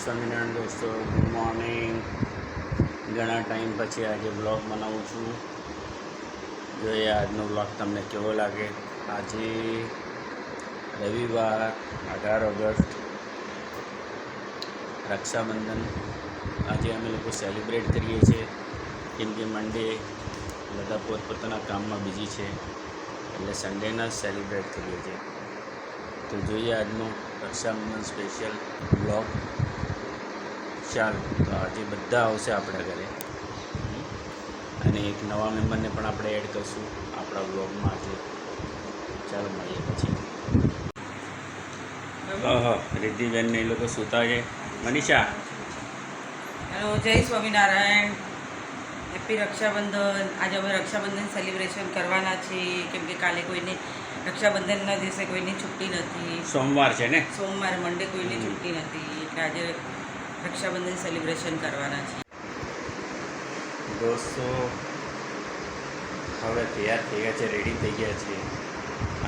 સ્વામિનારાયણ દોસ્તો, good morning. ઘણા time પછી આજે બ્લોગ બનાવું છું. જોઈએ આજનો બ્લોગ તમને કેવો લાગે. આજે રવિવાર 18 ઓગસ્ટ રક્ષાબંધન. આજે અમે લોકો સેલિબ્રેટ કરીએ છીએ કેમ કે મંડે બધા પોતપોતાના કામમાં બિઝી છે, એટલે સન્ડેના જ સેલિબ્રેટ કરીએ છીએ. તો જોઈએ આજનો રક્ષાબંધન સ્પેશિયલ બ્લોગ. ચાલો, તો આજે બધા આવશે આપણા ઘરે અને એક નવા મેમ્બરને પણ આપણે એડ કરીશું આપણા બ્લોગમાં આજે. ચાલો મળીએ પછી. રિદ્ધિબેનને એ લોકો સૂતા છે. મનીષા, હેલો, જય સ્વામિનારાયણ. હેપી રક્ષાબંધન. આજે અમે રક્ષાબંધન સેલિબ્રેશન કરવાના છીએ કેમ કે કાલે કોઈને રક્ષાબંધનના દિવસે કોઈની છુટ્ટી નથી. સોમવાર છે ને, સોમવારે મંડે કોઈની છુટ્ટી નથી, એટલે આજે રક્ષાબંધન સેલિબ્રેશન કરવાના છીએ. દોસ્તો હવે તૈયાર થઈ ગયા છે, રેડી થઈ ગયા છે.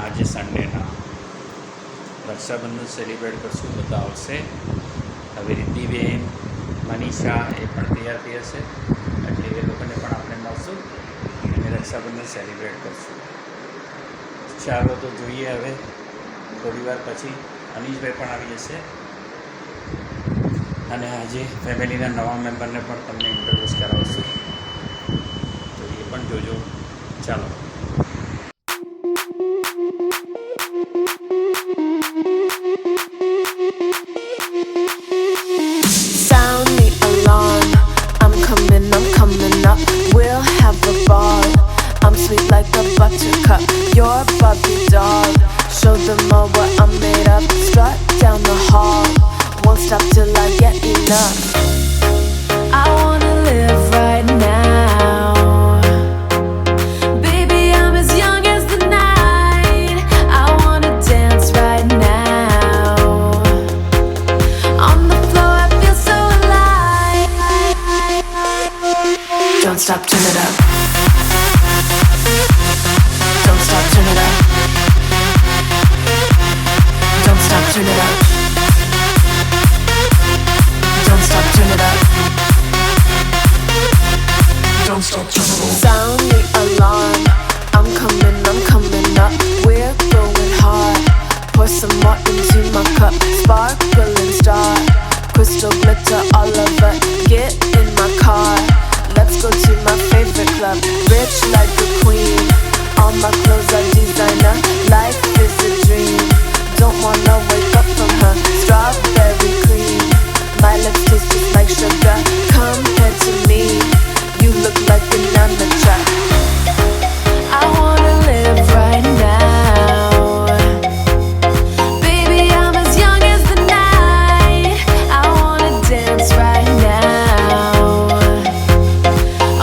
આજે સન્ડેના રક્ષાબંધન સેલિબ્રેટ કરશું, બધા આવશે. હવે રિદ્ધિબેન, મનીષા એ પણ તૈયાર થઈ હશે, એટલે એ લોકોને પણ આપણે મળશું અને રક્ષાબંધન સેલિબ્રેટ કરશું. ચાલો તો જોઈએ. હવે થોડી વાર પછી અનીશભાઈ પણ આવી જશે અને આજે ફેમિલીના નવા મેમ્બરને પણ તમને ઇન્ટ્રોડ્યુસ કરાવશું, તો એ પણ જોજો. ચાલો. Sound the alarm. I'm coming up. We'll have a ball. I'm sweet like a buttercup. You're Barbie doll. Show them all what I'm made of. Strut down the hall. Won't stop till I get enough. I wanna live right now. Baby, I'm as young as the night. I wanna dance right now. On the floor, I feel so alive. Don't stop, turn it up. Don't stop, turn it up. Don't stop, turn it up. Don't stop, turn it up. Don't stop, turn it up. Sound the alarm. I'm coming up. We're going hard. Pour some more into my cup. Sparkling star. Crystal glitter all over. Get in my car. Let's go to my favorite club. Rich like a queen. All my clothes are designer. Life is a dream. Don't wanna wake up from her. Strawberry cream. My lips taste just like sugar. Come here to me. You look like an amateur. I wanna live right now. Baby, I'm as young as the night. I wanna dance right now.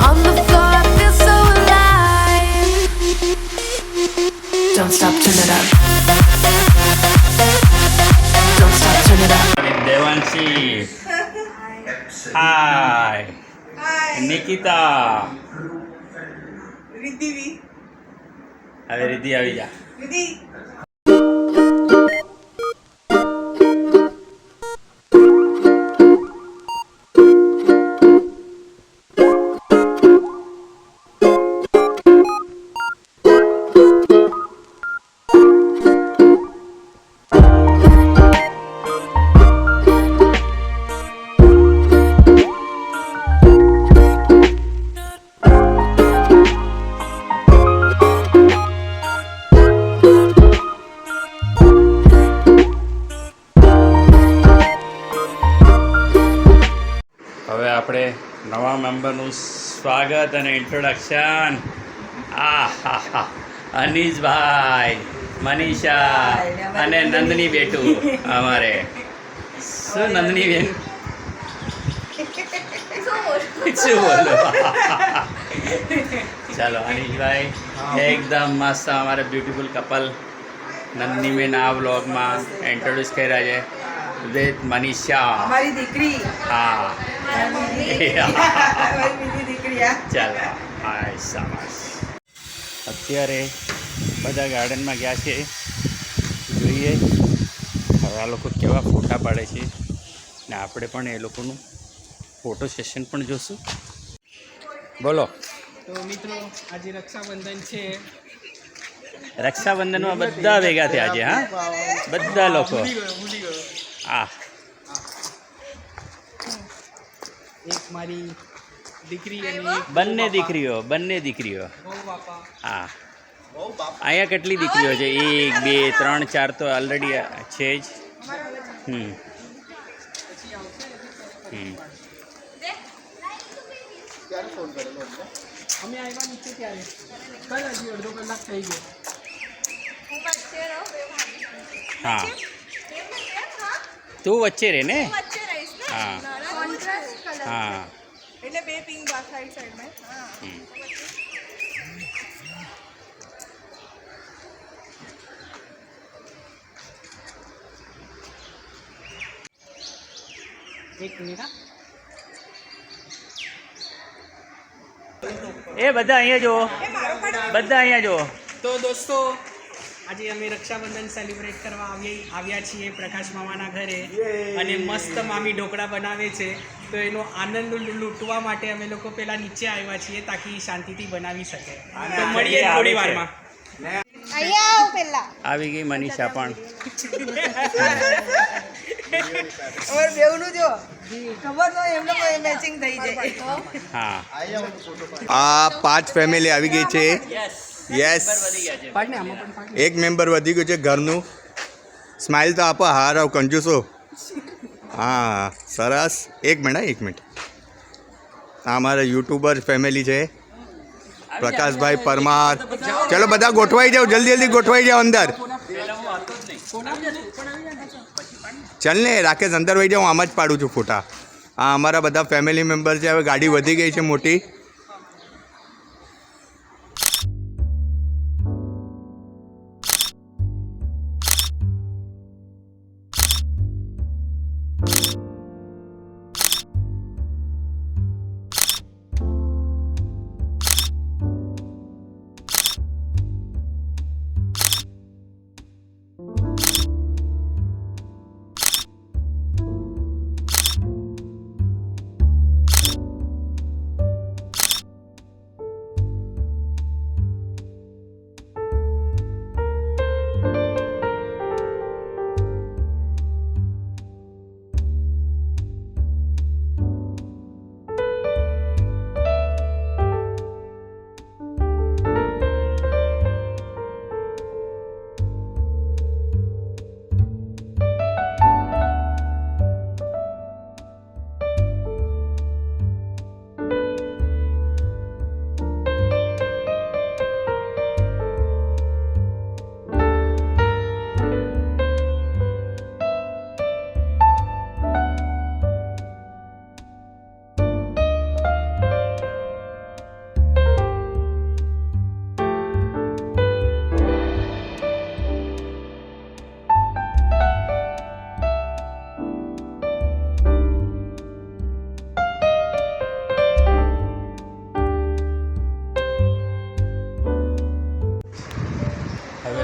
On the floor, I feel so alive. Don't stop, turn it up. Don't stop, turn it up. Devanshi, હાય. નિકિતા, હવે રિદ્ધિ આવી જા. હવે આપણે નવા મેમ્બરનું સ્વાગત અને introduction. અનીશભાઈ, Manisha અને નંદની બેટું અમારે. શું નંદની બેન, શું બોલો? ચાલો અનીશભાઈ, એકદમ મસ્ત અમારે બ્યુટીફુલ કપલ નંદની બેન આ વ્લોગમાં ઇન્ટ્રોડ્યુસ કર્યા છે વિથ મનીષા, અમારી દીકરી. હા. અમારી દીકરી. ચાલો, હા, શાબાશ. અત્યારે બધા ગાર્ડનમાં ગયા છે, જોઈએ હવે આ લોકો કેવા ફોટા પાડે છે. ને આપણે પણ એ લોકોનું ફોટો સેશન પણ જોશું. બોલો. તો મિત્રો આજે રક્ષાબંધન છે. રક્ષાબંધનમાં બધા ભેગા થયા છે. હા, બધા લોકો. ભૂલી ગયો. હા, એક મારી દીકરી અને એક બંને દીકરીઓ. બહુ બાપા. હા, અહીંયા કેટલી દીકરીઓ છે? 1 2 3 4 તો ઓલરેડી છે જ. હમ હમ અમે આવ્યા નીચે ત્યારે કઈ હજી અડધો કલાક થઈ ગયો. હા, તું વચ્ચે રહે ને. હા હા. એટલે બે પિંક સાઈડ સાઈડમાં. હમ. એક મિનિટ હા. એ બધા અહીંયા જુઓ, બધા અહીંયા જુઓ. તો દોસ્તો આજે અમે રક્ષાબંધન સેલિબ્રેટ કરવા આવ્યા છીએ પ્રકાશ મામાના ઘરે અને મસ્ત મામી ઢોકળા બનાવે છે. તો એનો આનંદ લૂંટવા માટે અમે લોકો પહેલાં નીચે આવ્યા છીએ તાકી શાંતિથી બનાવી શકે. તો મળીએ થોડી વારમાં. અહીંયા આવ પેલા. આવી ગઈ મનીષા પણ. ઓર બેવનું જો ખબર ન એમને કોઈ મેચિંગ થઈ જાય. હા, આ 5 ફેમિલી આવી ગઈ છે. યસ, પાડને આમાં પણ પાડ. એક મેમ્બર વધી ગયું છે ઘરનું. સ્માઇલ તો આપો, હાર આવ કંજૂસો. હા, સરસ. એક મિનિટ. આ અમારા યુટ્યુબર ફેમિલી છે, પ્રકાશભાઈ પરમાર. ચલો બધા ગોઠવાઈ જાઓ, જલ્દી ગોઠવાઈ જાઓ અંદર. ચાલ ને રાકેશ, અંદર વહી જાઓ. હું આમ જ પાડું છું ફોટા. આ અમારા બધા ફેમિલી મેમ્બર છે. હવે ગાડી વધી ગઈ છે મોટી.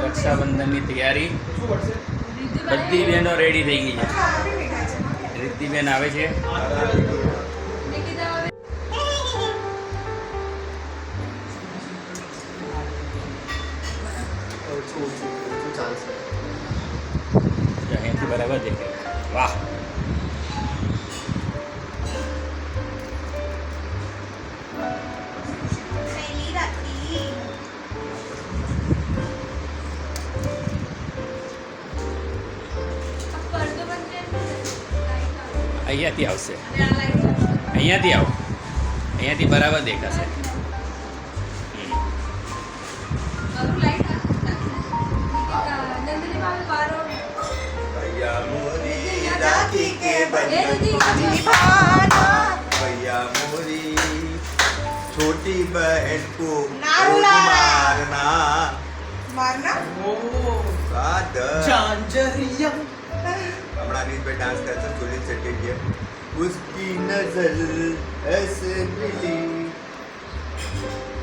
રક્ષાબંધનની તૈયારી બધી બહેનો રેડી થઈ ગઈ છે. રિદ્ધિબેન આવે છે. અહીંયાથી બરાબર દેખાય. વાહ, અહીંયાથી આવશે. અહીંયાથી આવો, અહીંયાથી બરાબર દેખાશે. छोटी बहन को मारना हमारा रीत पे डांस करता सुनील शेट्टी की उसकी नजर ऐसे मिली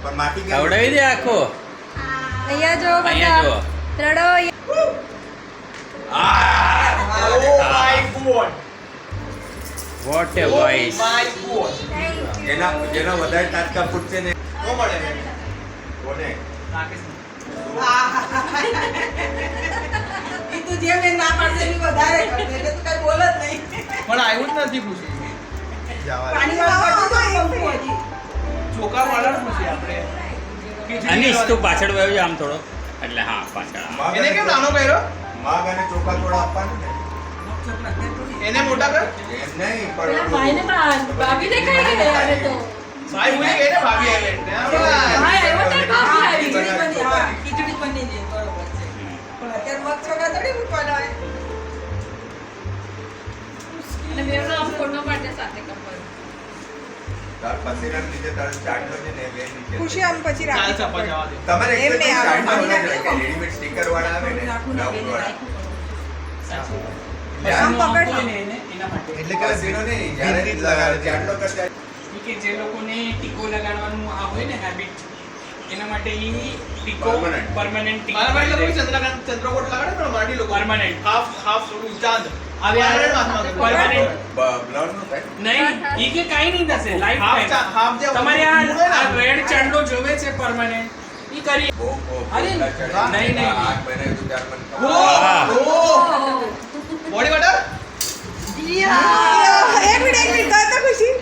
पर माटी के આવડાવી દે આખો. અહીંયા જો અહીંયા જો. ત્રડો oh my God. What a voice. My God. જેના વધારે તાત્કા ફૂટશે ને નો મળે ને. કોને રાકેશ ઈ તું જે મેં ના પાડશે એની વધારે કરશે એટલે તું કઈ બોલ જ નહીં. પણ આવ્યું જ નથી પૂછ્યું. પાણીવાળા કરતો તો કંકુ હજી. ચોખા વાળા પૂછીએ આપણે. અનીશ તું પાછળ વયો જા આમ થોડો. એટલે હા પાછળ હા. એને કેમ નાનો કર્યો? માગ અને ચોખા થોડા આપવાના ને છોકરા અત્યારે થોડી- એને મોટા કર. એમ નહીં પણ ભાઈને ભાભી દેખાઈ ગઈ હવે તો ભાઈ બોલે કે એને ભાભી આવે એટલે. ભાઈ આવ્યો તો ભાભી હા, આવી ખીચડી બની હા ખીચડી બની છે બરોબર છે પણ અત્યારે મગ ચોખા થોડી મૂકવાના હોય. અને બેવનો આમ ફોટો માટે સાથે કપલ તાર પસીના લીધે તાર ચાટલો છે ને બે નીચે ખુશી આમ પછી ચાલ રાખી ચપ્પા જવા દે. તમારે એમ નહીં, આ ચાટલો પાણી વાળા નાખી જોઈએ, રેડીમેડ સ્ટીકર વાળા આવે ને નાખું રાઉન્ડ નાખી વાળા આમ પકડ. કોઈ ને એને એના માટે. એટલે કે પસીનો નહીં જ્યારે ચાટલો કરતા ઈ કે જે લોકોને ટીકો લગાડવાનું આ હોય ને હેબિટ એના માટે ઈ ટીકો Permanent. પરમેનન્ટ ટીકો ચંદ્રકોટ લગાડે પણ માટી લોકો પરમેનન્ટ હાફ ચાંદ આવે પરમેનન્ટ બ્લડ નું થાય નહીં ઈ કે કાઈ નહીં થશે લાઈફ ટાઈમ તમારે આ રેડ ચાંદલો જોવે છે પરમેનન્ટ ઈ કરી બહુ અરે, નહીં, નહીં. આગ બનાવ્યું તો ત્યાર મને બોડી વોટર એક મિનિટ કહો તો ખુશી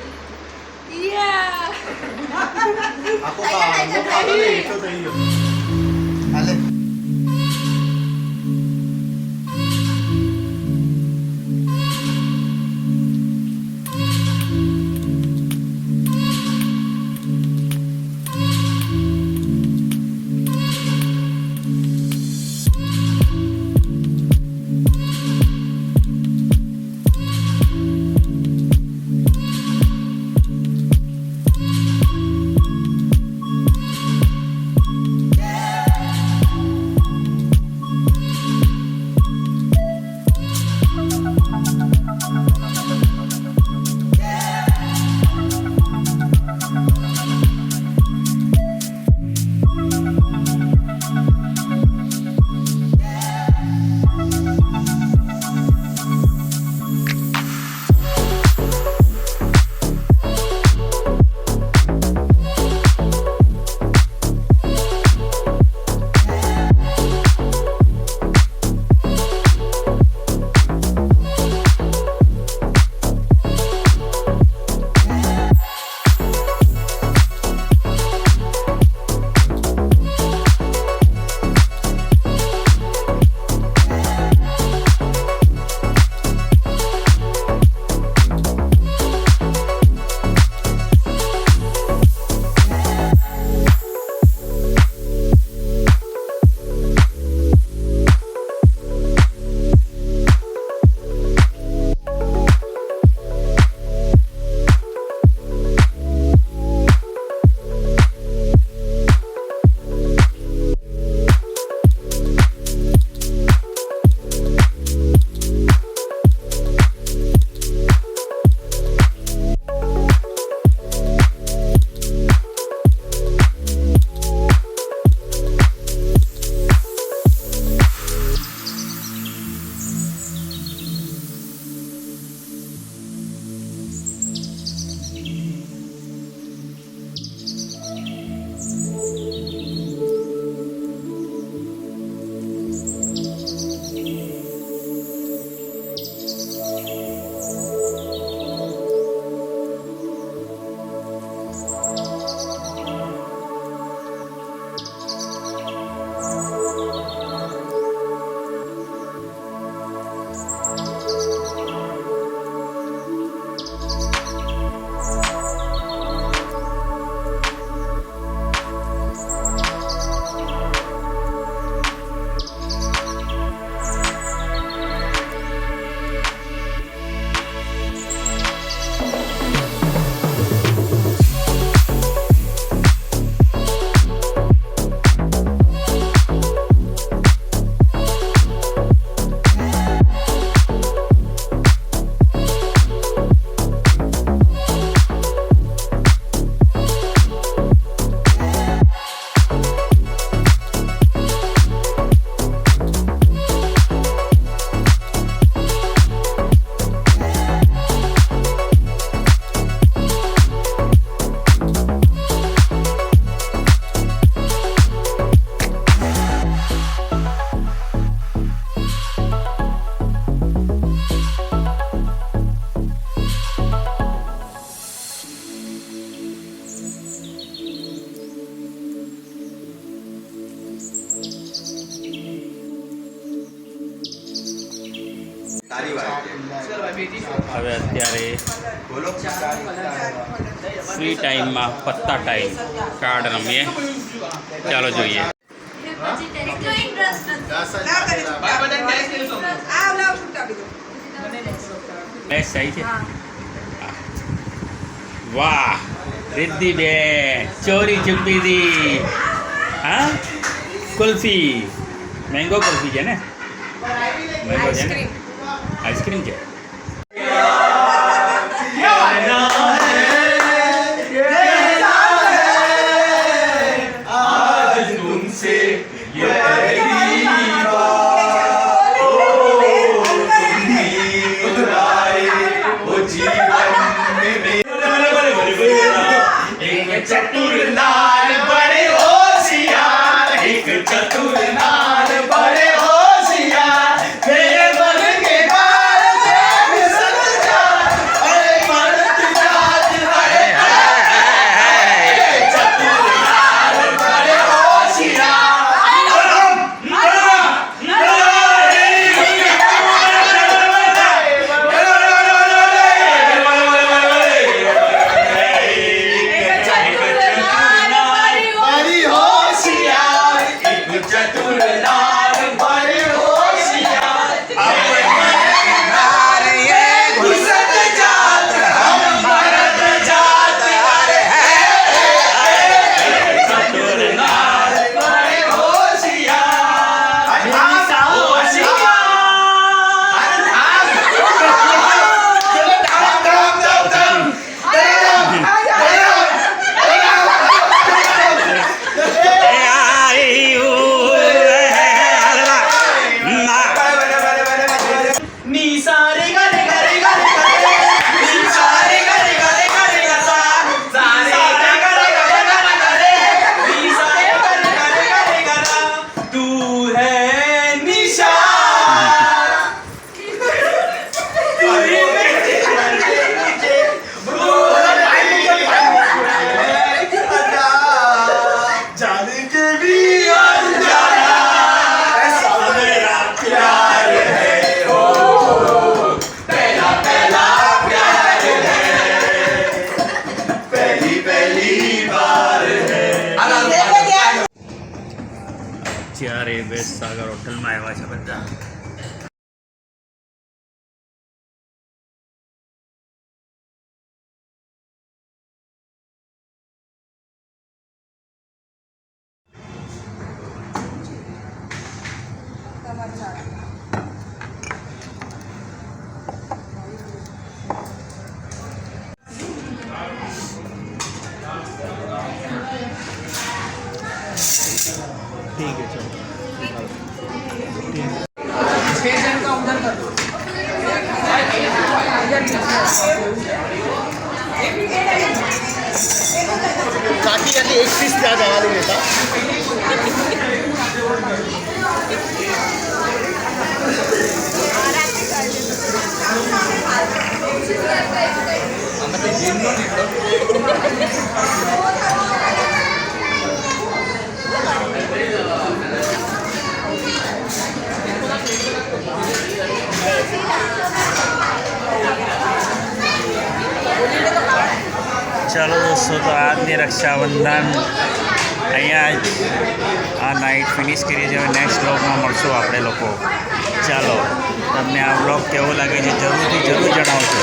હવે અત્યારે ફ્રી ટાઈમમાં પત્તા ટાઈમ કાર્ડ રમીએ. ચાલો જોઈએ. બેસ સહી છે. વાહ રિદ્ધિબેન ચોરી ચૂપી હતી. હા કુલ્ફી મેંગો કુલ્ફી છે ને? મેંગો છે ને? આઈસ્ક્રીમ છે. चतुर नार बड़े होशियार, एक चतुर नार बड़े होशियार, मेरे मन के बाल देख सक जा, अरे मर्द जात है, चतुर नार बड़े होशियार. જ્યારે બેસ સાગર હોટલમાં આવ્યા છે બધા. ठीक है चलो. काकी काकी एक पीस त्या जवा देऊ नका. आम्हाला ते जिम नो ચાલો દોસ્તો, તો આજની રક્ષાબંધન અહીંયા જ આ નાઇટ ફિનિશ કરીએ છીએ. નેક્સ્ટ બ્લોગમાં મળશું આપણે લોકો. ચાલો, તમને આ બ્લોગ કેવો લાગે છે જરૂર જણાવજો.